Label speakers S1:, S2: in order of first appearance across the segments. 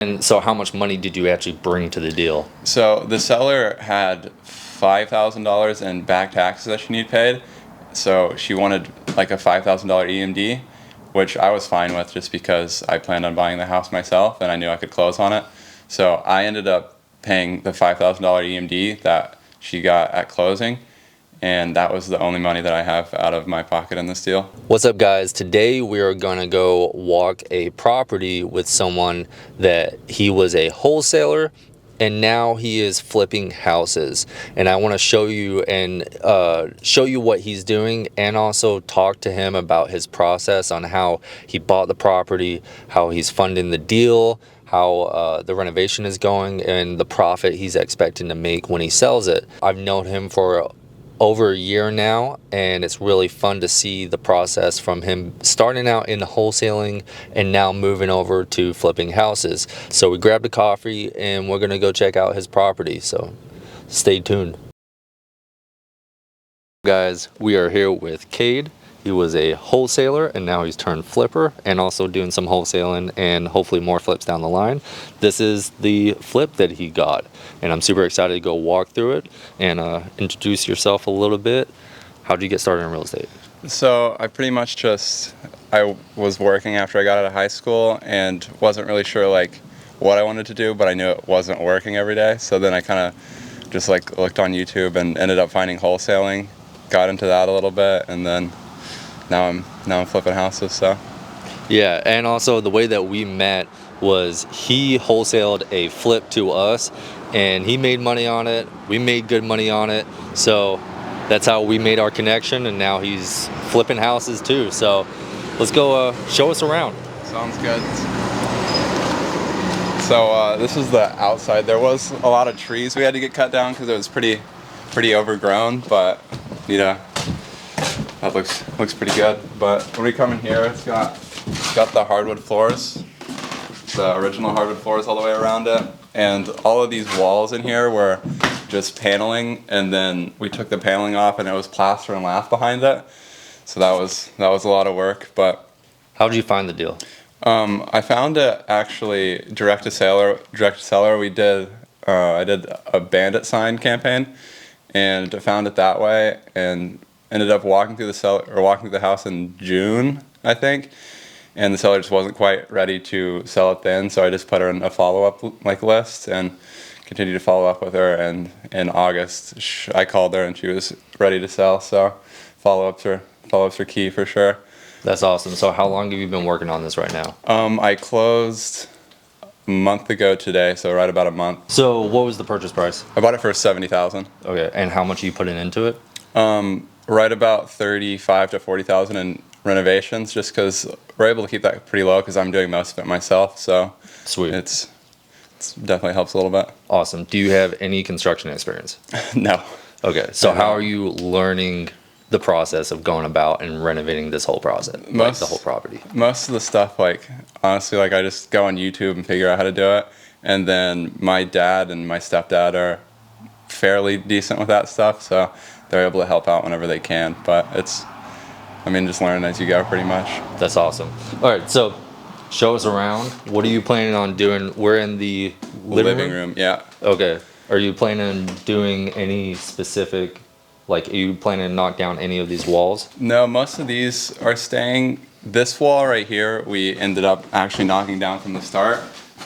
S1: And so how much money did you actually bring to the deal?
S2: So the seller had $5,000 in back taxes that she needed paid. So she wanted like a $5,000 EMD, which I was fine with just because I planned on buying the house myself and I knew I could close on it. So I ended up paying the $5,000 EMD that she got at closing, and that was the only money that I have out of my pocket in this deal.
S1: What's up, guys? Today we are gonna go walk a property with someone that he was a wholesaler and now he is flipping houses, and I want to show you and show you what he's doing, and also talk to him about his process on how he bought the property, how he's funding the deal, how the renovation is going, and the profit he's expecting to make when he sells it. I've known him for over a year now, and it's really fun to see the process from him starting out in wholesaling and now moving over to flipping houses. So we grabbed a coffee and we're gonna go check out his property, so stay tuned. Guys, we are here with Kade. He was a wholesaler and now he's turned flipper, and also doing some wholesaling and hopefully more flips down the line. This is the flip that he got, and I'm super excited to go walk through it and introduce yourself a little bit. How'd you get started in real estate?
S2: So I pretty much I was working after I got out of high school and wasn't really sure like what I wanted to do, but I knew it wasn't working every day. So then I kind of just like looked on YouTube and ended up finding wholesaling, got into that a little bit, and then now I'm flipping houses. So
S1: yeah, and also the way that we met was he wholesaled a flip to us and he made money on it, we made good money on it, so that's how we made our connection, and now he's flipping houses too. So let's go show us around.
S2: sounds good. So this is the outside. There was a lot of trees we had to get cut down because it was pretty overgrown, but you know, that looks pretty good. But when we come in here, it's got the hardwood floors, the original hardwood floors all the way around it, and all of these walls in here were just paneling, and then we took the paneling off and it was plaster and lath behind it. So that was a lot of work. But
S1: how did you find the deal?
S2: I found it actually direct to seller. We did I did a bandit sign campaign and found it that way, and ended up walking through the house in June, I think, and the seller just wasn't quite ready to sell it then, so I just put her in a follow-up list and continued to follow up with her, and in August I called her and she was ready to sell. So follow-ups are key for sure.
S1: That's awesome. So how long have you been working on this right now?
S2: I closed a month ago today, so right about a month.
S1: So what was the purchase price?
S2: I bought it for $70,000.
S1: Okay, and how much are you putting into it?
S2: Right about $35,000 to $40,000 in renovations, just because we're able to keep that pretty low because I'm doing most of it myself. So
S1: Sweet.
S2: It's definitely helps a little bit.
S1: Awesome. Do you have any construction experience?
S2: No.
S1: Okay, so how are you learning the process of going about and renovating this whole process, like the whole property?
S2: Most of the stuff, like honestly, like I just go on YouTube and figure out how to do it, and then my dad and my stepdad are fairly decent with that stuff, so they're able to help out whenever they can. But just learn as you go, pretty much.
S1: That's awesome. All right, so show us around. What are you planning on doing? We're in the living room.
S2: Yeah.
S1: Okay. Are you planning on doing any specific, like, are you planning to knock down any of these walls?
S2: No, most of these are staying. This wall right here, we ended up actually knocking down from the start.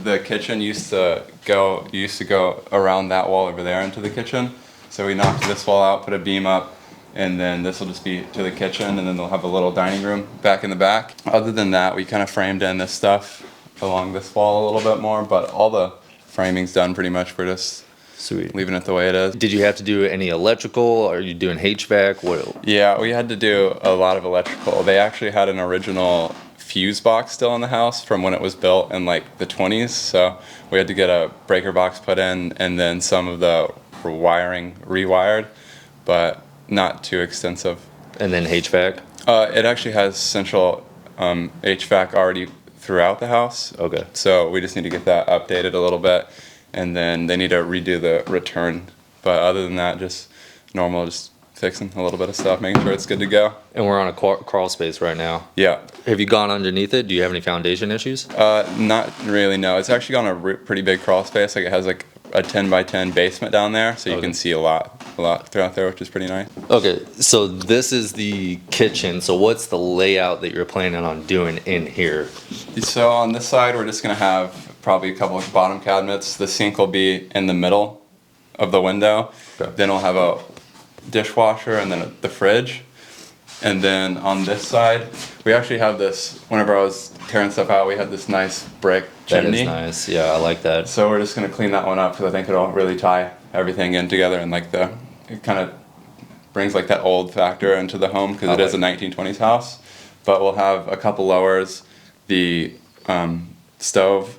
S2: The kitchen used to go around that wall over there into the kitchen. So we knocked this wall out, put a beam up, and then this will just be to the kitchen, and then they'll have a little dining room back in the back. Other than that, we kind of framed in this stuff along this wall a little bit more, but all the framing's done pretty much. We're just
S1: Sweet.
S2: leaving it the way it is.
S1: Did you have to do any electrical? Are you doing HVAC? What?
S2: Yeah, we had to do a lot of electrical. They actually had an original fuse box still in the house from when it was built in like the 20s, so we had to get a breaker box put in, and then some of the wiring rewired, but not too extensive.
S1: And then HVAC?
S2: It actually has central HVAC already throughout the house.
S1: Okay.
S2: So we just need to get that updated a little bit, and then they need to redo the return. But other than that, just normal, just fixing a little bit of stuff, making sure it's good to go.
S1: And we're on a crawl space right now.
S2: Yeah.
S1: Have you gone underneath it? Do you have any foundation issues?
S2: Not really, no. It's actually got a pretty big crawl space. Like it has like a 10 by 10 basement down there, so you can see a lot throughout there, which is pretty nice.
S1: Okay, so this is the kitchen. So what's the layout that you're planning on doing in here?
S2: So on this side, we're just gonna have probably a couple of bottom cabinets. The sink will be in the middle of the window.
S1: Okay.
S2: Then we'll have a dishwasher and then the fridge. And then on this side, we actually have this, whenever I was tearing stuff out, we had this nice brick chimney.
S1: That is nice, yeah, I like that.
S2: So we're just gonna clean that one up because I think it'll really tie everything in together, and like it kind of brings like that old factor into the home because it is a 1920s house. But we'll have a couple lowers, the stove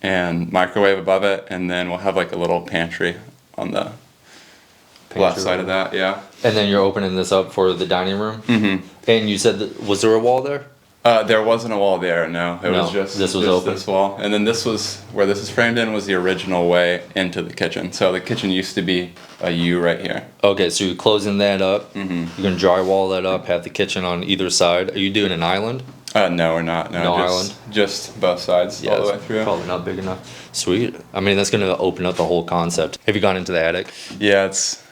S2: and microwave above it, and then we'll have like a little pantry on the left side of that, yeah.
S1: And then you're opening this up for the dining room?
S2: Mm-hmm.
S1: And you said, was there a wall there?
S2: There wasn't a wall there, no. It was just
S1: this was open.
S2: This wall. And then this was, where this is framed in, was the original way into the kitchen. So the kitchen used to be a U right here.
S1: Okay, so you're closing that up.
S2: Mm-hmm.
S1: You're gonna drywall that up, have the kitchen on either side. Are you doing an island?
S2: No, we're not.
S1: No island?
S2: Just both sides all the way through.
S1: Probably not big enough. Sweet. I mean, that's gonna open up the whole concept. Have you gone into the attic?
S2: Yeah,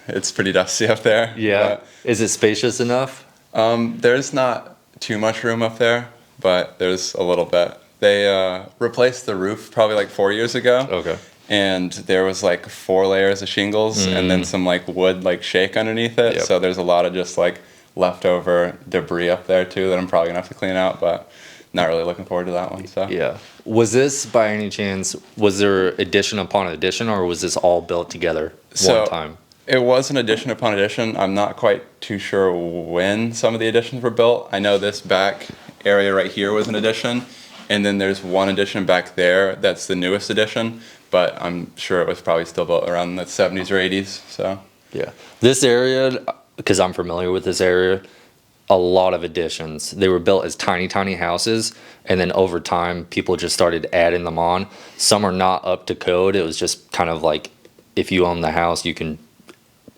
S2: it's pretty dusty up there.
S1: Yeah. Is it spacious enough?
S2: There's not too much room up there, but there's a little bit. They replaced the roof probably like 4 years ago.
S1: Okay.
S2: And there was like 4 layers of shingles and then some like wood like shake underneath it.
S1: Yep.
S2: So there's a lot of just like leftover debris up there too that I'm probably gonna have to clean out, but not really looking forward to that one. So
S1: Yeah. Was this by any chance, was there addition upon addition, or was this all built together one time?
S2: It was an addition upon addition. I'm not quite too sure when some of the additions were built. I know this back area right here was an addition, and then there's one addition back there that's the newest addition, but I'm sure it was probably still built around the 70s or 80s. So
S1: Yeah. This area, because I'm familiar with this area, a lot of additions. They were built as tiny, tiny houses, and then over time, people just started adding them on. Some are not up to code. It was just kind of like, if you own the house, you can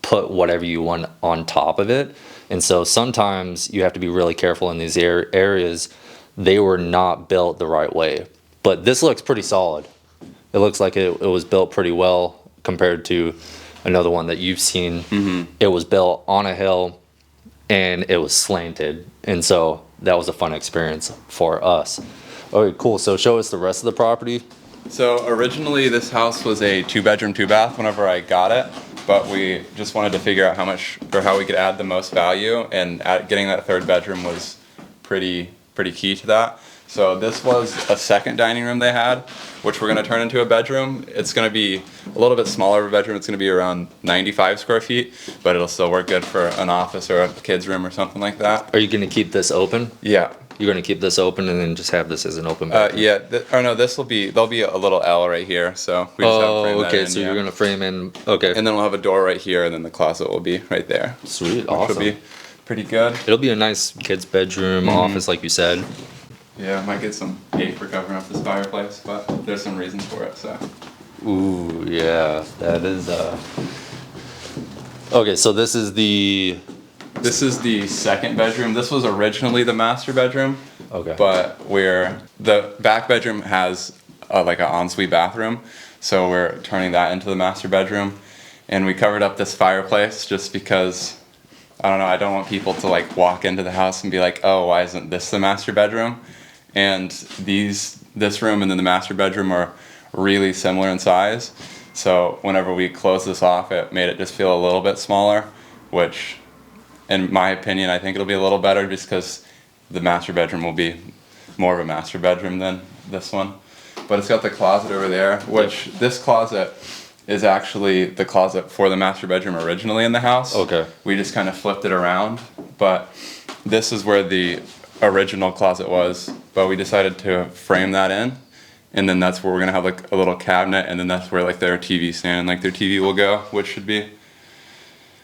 S1: put whatever you want on top of it. And so sometimes you have to be really careful in these areas. They were not built the right way. But this looks pretty solid. It looks like it was built pretty well compared to another one that you've seen.
S2: Mm-hmm.
S1: It was built on a hill and it was slanted. And so that was a fun experience for us. Okay, cool. So show us the rest of the property.
S2: So originally this house was a 2-bedroom, 2-bath whenever I got it, but we just wanted to figure out how we could add the most value, and getting that 3rd bedroom was pretty key to that. So this was a second dining room they had, which we're gonna turn into a bedroom. It's gonna be a little bit smaller of a bedroom. It's gonna be around 95 square feet, but it'll still work good for an office or a kid's room or something like that.
S1: Are you gonna keep this open?
S2: Yeah.
S1: You're gonna keep this open and then just have this as an open bedroom?
S2: Yeah, no, there'll be a little L right here, so we just have to frame that
S1: okay,
S2: in,
S1: so
S2: yeah.
S1: you're gonna frame in, okay.
S2: And then we'll have a door right here, and then the closet will be right there.
S1: Sweet,
S2: Which
S1: awesome.
S2: will be pretty good.
S1: It'll be a nice kid's bedroom, office, like you said.
S2: Yeah, I might get some hate for covering up this fireplace, but there's some reasons for it, so.
S1: Ooh, yeah, that is, okay, so this is the,
S2: This is the second bedroom. This was originally the master bedroom.
S1: okay.
S2: But the back bedroom has like an ensuite bathroom, so we're turning that into the master bedroom. And we covered up this fireplace just because, I don't know, I don't want people to like walk into the house and be like, oh, why isn't this the master bedroom? And this room and then the master bedroom are really similar in size. So whenever we closed this off, it made it just feel a little bit smaller, which in my opinion, I think it'll be a little better just because the master bedroom will be more of a master bedroom than this one. But it's got the closet over there, which this closet is actually the closet for the master bedroom originally in the house.
S1: Okay.
S2: We just kind of flipped it around, but this is where the original closet was, but we decided to frame that in, and then that's where we're gonna have like a little cabinet, and then that's where like their TV stand and like their TV will go, which should be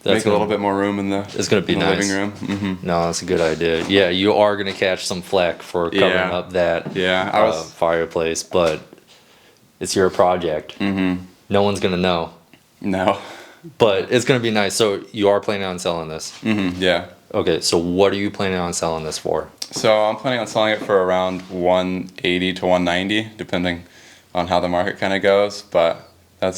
S2: make a little bit more room in the
S1: It's gonna be nice.
S2: living room. Mm-hmm.
S1: No, that's a good idea. Yeah, you are gonna catch some flack for covering
S2: Yeah.
S1: up that
S2: Yeah,
S1: fireplace, but it's your project.
S2: Mm-hmm.
S1: No one's gonna know.
S2: No.
S1: but it's gonna be nice. So you are planning on selling this?
S2: Yeah.
S1: Okay, so what are you planning on selling this for?
S2: So I'm planning on selling it for around 180 to 190, depending on how the market kind of goes. But I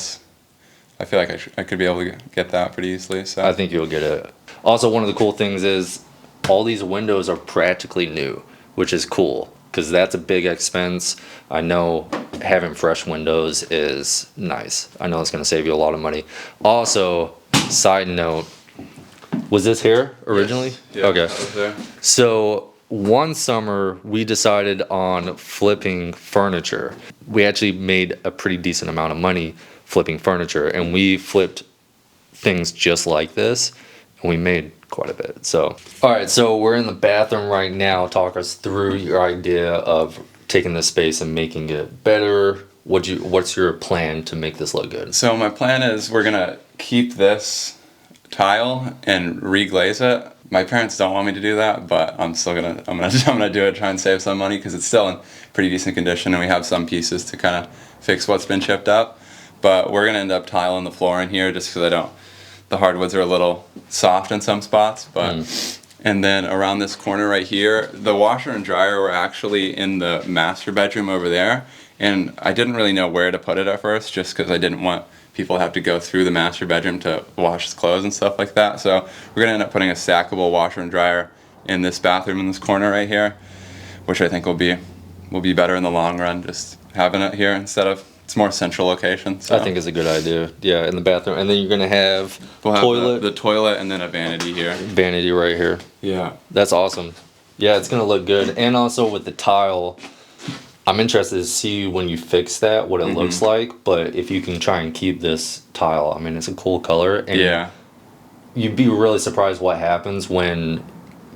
S2: feel like I could be able to get that pretty easily. So
S1: I think you'll get it. Also, one of the cool things is all these windows are practically new, which is cool because that's a big expense. I know having fresh windows is nice. I know it's going to save you a lot of money. Also, side note, was this here originally?
S2: Yes. Yeah,
S1: Okay.
S2: that was there.
S1: So one summer we decided on flipping furniture. We actually made a pretty decent amount of money flipping furniture, and we flipped things just like this, and we made quite a bit. So, all right, so we're in the bathroom right now. Talk us through your idea of taking this space and making it better. What's your plan to make this look good?
S2: So my plan is we're gonna keep this tile and reglaze it. My parents don't want me to do that, but I'm gonna do it, try and save some money because it's still in pretty decent condition, and we have some pieces to kind of fix what's been chipped up. But we're gonna end up tiling the floor in here just because the hardwoods are a little soft in some spots. But and then around this corner right here, the washer and dryer were actually in the master bedroom over there, and I didn't really know where to put it at first, just because I didn't want people to have to go through the master bedroom to wash his clothes and stuff like that. So we're gonna end up putting a stackable washer and dryer in this bathroom in this corner right here, which I think will be better in the long run, just having it here instead of, it's more central location. So
S1: I think it's a good idea. Yeah, in the bathroom, and then you're gonna have
S2: we'll have
S1: toilet,
S2: the toilet, and then a vanity here.
S1: vanity right here.
S2: Yeah.
S1: That's awesome. Yeah, it's gonna look good. And also with the tile, I'm interested to see when you fix that what it looks like. But if you can try and keep this tile, I mean, it's a cool color, and
S2: Yeah.
S1: you'd be really surprised what happens when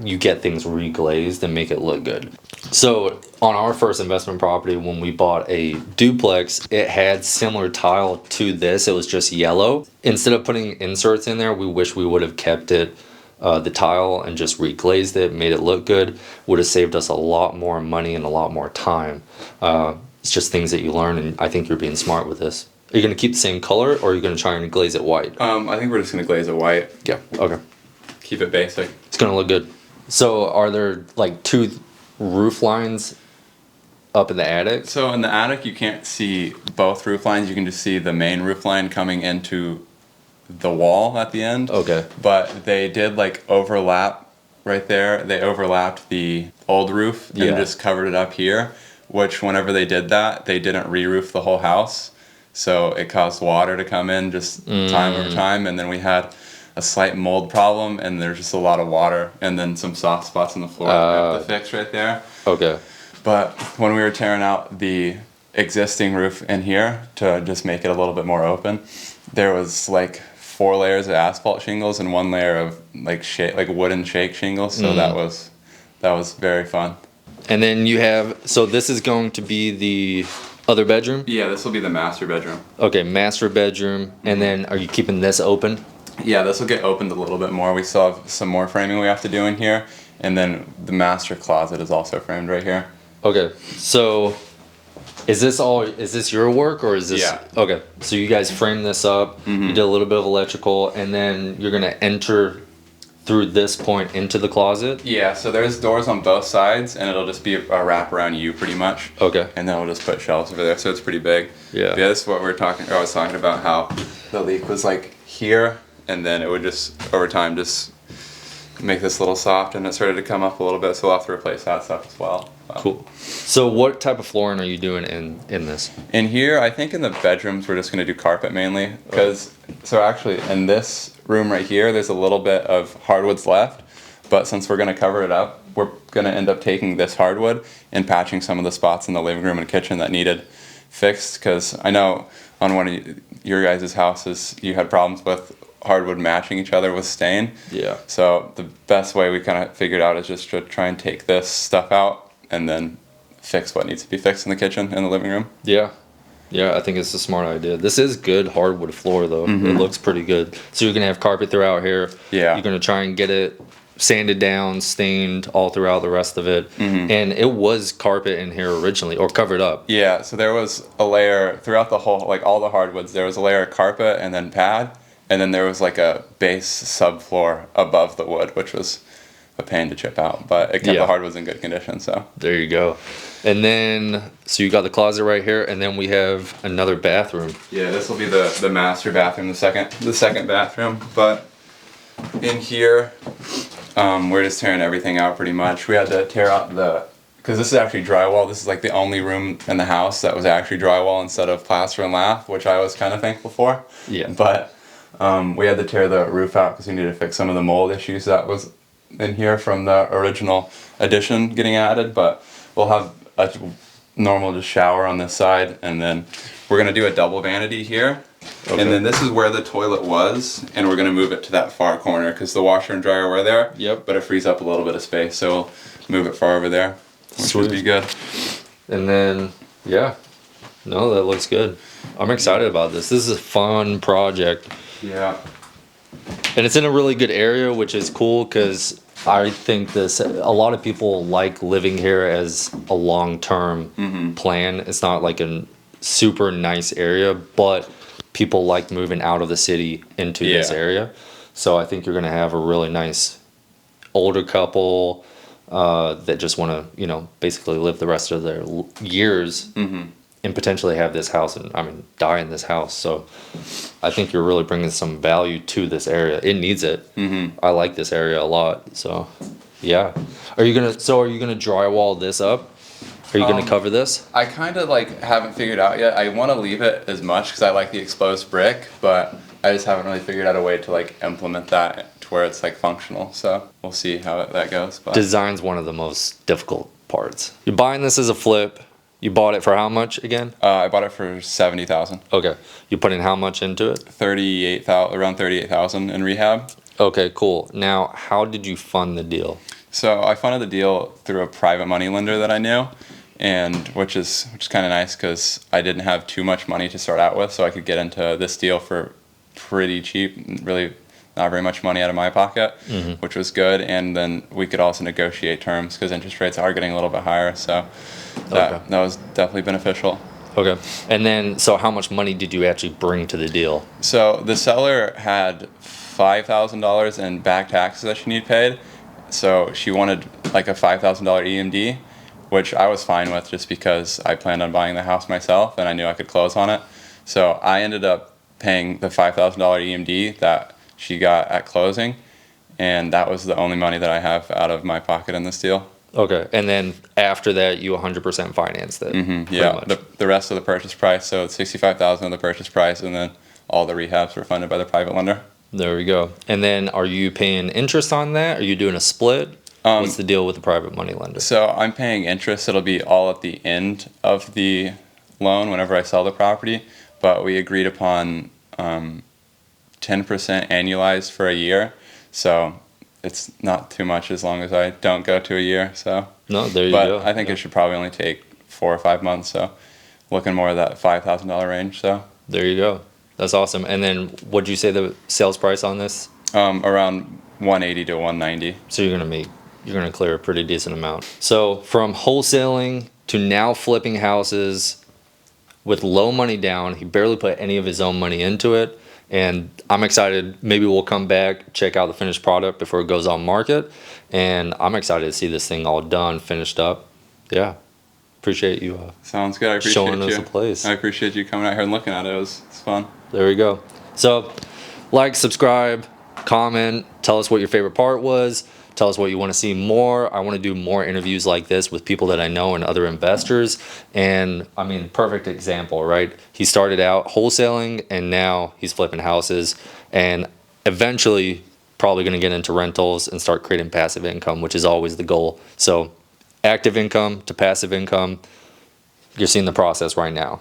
S1: you get things reglazed and make it look good. So on our first investment property, when we bought a duplex, it had similar tile to this. It was just yellow. Instead of putting inserts in there, we wish we would have kept it the tile and just reglazed it, made it look good. Would have saved us a lot more money and a lot more time. It's just things that you learn, and I think you're being smart with this. Are you going to keep the same color, or are you going to try and glaze it white?
S2: I think we're just gonna glaze it white.
S1: Yeah, okay.
S2: Keep it basic.
S1: It's going to look good. So are there like two roof lines up in the attic?
S2: So in the attic, you can't see both roof lines. You can just see the main roof line coming into the wall at the end.
S1: Okay.
S2: But they did like overlap right there. They overlapped the old roof and just covered it up here, which whenever they did that, they didn't re-roof the whole house. So it caused water to come in just time over time. And then we had a slight mold problem, and there's just a lot of water, and then some soft spots in the floor that we have to fix right there.
S1: Okay.
S2: But when we were tearing out the existing roof in here to just make it a little bit more open, there was like 4 layers of asphalt shingles and 1 layer of like wooden shake shingles. So that was very fun.
S1: And then you have, so this is going to be the other bedroom?
S2: Yeah, this will be the master bedroom.
S1: Okay, master bedroom. And then are you keeping this open?
S2: Yeah, this will get opened a little bit more. We still have some more framing we have to do in here, and then the master closet is also framed right here.
S1: Okay, so is this your work, or is this?
S2: Yeah.
S1: Okay, so you guys framed this up, you did a little bit of electrical, and then you're gonna enter through this point into the closet?
S2: Yeah, so there's doors on both sides, and it'll just be a wraparound U pretty much.
S1: Okay.
S2: And then we'll just put shelves over there, so it's pretty big.
S1: Yeah.
S2: But yeah, this is what I was talking about, how the leak was like here, and then it would just, over time, just make this a little soft, and it started to come up a little bit, so we'll have to replace that stuff as well.
S1: Cool. So what type of flooring are you doing in this?
S2: In here, I think in the bedrooms, we're just going to do carpet mainly, because, so actually, in this room right here, there's a little bit of hardwoods left, but since we're going to cover it up, we're going to end up taking this hardwood and patching some of the spots in the living room and kitchen that needed fixed, because I know on one of your guys' houses, you had problems with hardwood matching each other with stain.
S1: Yeah.
S2: So the best way we kind of figured out is just to try and take this stuff out and then fix what needs to be fixed in the kitchen and the living room.
S1: Yeah. Yeah, I think it's a smart idea. This is good hardwood floor, though. It looks pretty good. So you're going to have carpet throughout here.
S2: Yeah.
S1: You're going to try and get it sanded down, stained all throughout the rest of it. And it was carpet in here originally, or covered up.
S2: Yeah, so there was a layer throughout the whole, like all the hardwoods, there was a layer of carpet and then pad, and then there was like a base subfloor above the wood, which was a pain to chip out, but it kept
S1: Yeah.
S2: the hardwoods in good condition. So
S1: There you go. And then, so you got the closet right here, and then we have another bathroom.
S2: yeah, this will be the master bathroom, the second bathroom. But in here, we're just tearing everything out pretty much. We had to tear out because this is actually drywall. This is like the only room in the house that was actually drywall instead of plaster and lath, which I was kind of thankful for.
S1: Yeah.
S2: But we had to tear the roof out because we needed to fix some of the mold issues that was in here from the original addition getting added. But we'll have a normal just shower on this side, and then we're gonna do a double vanity here.
S1: Okay.
S2: And then this is where the toilet was, and we're gonna move it to that far corner because the washer and dryer were there.
S1: Yep.
S2: But it frees up a little bit of space, so we'll move it far over there, which
S1: Sweet.
S2: would be good.
S1: And then, yeah, no, that looks good. I'm excited about this. This is a fun project.
S2: Yeah.
S1: And it's in a really good area, which is cool because I think a lot of people like living here as a long-term plan. It's not like a super nice area, but people like moving out of the city into this
S2: Yeah.
S1: area. So I think you're gonna have a really nice older couple that just want to, basically live the rest of their years and potentially have this house and die in this house. So I think you're really bringing some value to this area. It needs it. I like this area a lot. So yeah, are you gonna drywall this up? Are you gonna cover this?
S2: I kind of haven't figured out yet. I want to leave it as much because I like the exposed brick, but I just haven't really figured out a way to implement that to where it's functional. So we'll see how that goes. But
S1: Design's one of the most difficult parts. You're buying this as a flip. You bought it for how much again?
S2: I bought it for $70,000.
S1: Okay. You put in how much into it?
S2: Around 38,000 in rehab.
S1: Okay, cool. Now, how did you fund the deal?
S2: So I funded the deal through a private money lender that I knew, and which is kind of nice because I didn't have too much money to start out with, so I could get into this deal for pretty cheap, really not very much money out of my pocket, which was good. And then we could also negotiate terms because interest rates are getting a little bit higher, so that was definitely beneficial.
S1: Okay. And then, so how much money did you actually bring to the deal?
S2: So the seller had $5,000 in back taxes that she needed paid. So she wanted a $5,000 EMD, which I was fine with just because I planned on buying the house myself and I knew I could close on it. So I ended up paying the $5,000 EMD that she got at closing, and that was the only money that I have out of my pocket in this deal.
S1: Okay. And then after that, you 100% financed it.
S2: Yeah,
S1: Much.
S2: the rest of the purchase price, so it's $65,000 of the purchase price, and then all the rehabs were funded by the private lender.
S1: There we go. And then are you paying interest on that? Are you doing a split? What's the deal with the private money lender?
S2: So I'm paying interest. It'll be all at the end of the loan whenever I sell the property, but we agreed upon 10% annualized for a year. So it's not too much as long as I don't go to a year. So
S1: No, there you go.
S2: But I think it should probably only take 4 or 5 months. So looking more at that $5,000 range. So
S1: There you go. That's awesome. And then what'd you say the sales price on this?
S2: around 180 to 190.
S1: So you're gonna clear a pretty decent amount. So from wholesaling to now flipping houses with low money down, he barely put any of his own money into it. And I'm excited. Maybe we'll come back, check out the finished product before it goes on market. And I'm excited to see this thing all done, finished up. Yeah. Appreciate you
S2: Sounds good. I appreciate
S1: showing
S2: you.
S1: us the place.
S2: I appreciate you coming out here and looking at it. It's fun.
S1: There we go. So, like, subscribe, comment, tell us what your favorite part was. Tell us what you want to see more. I want to do more interviews like this with people that I know and other investors. And perfect example, right? He started out wholesaling and now he's flipping houses and eventually probably going to get into rentals and start creating passive income, which is always the goal. So active income to passive income, you're seeing the process right now.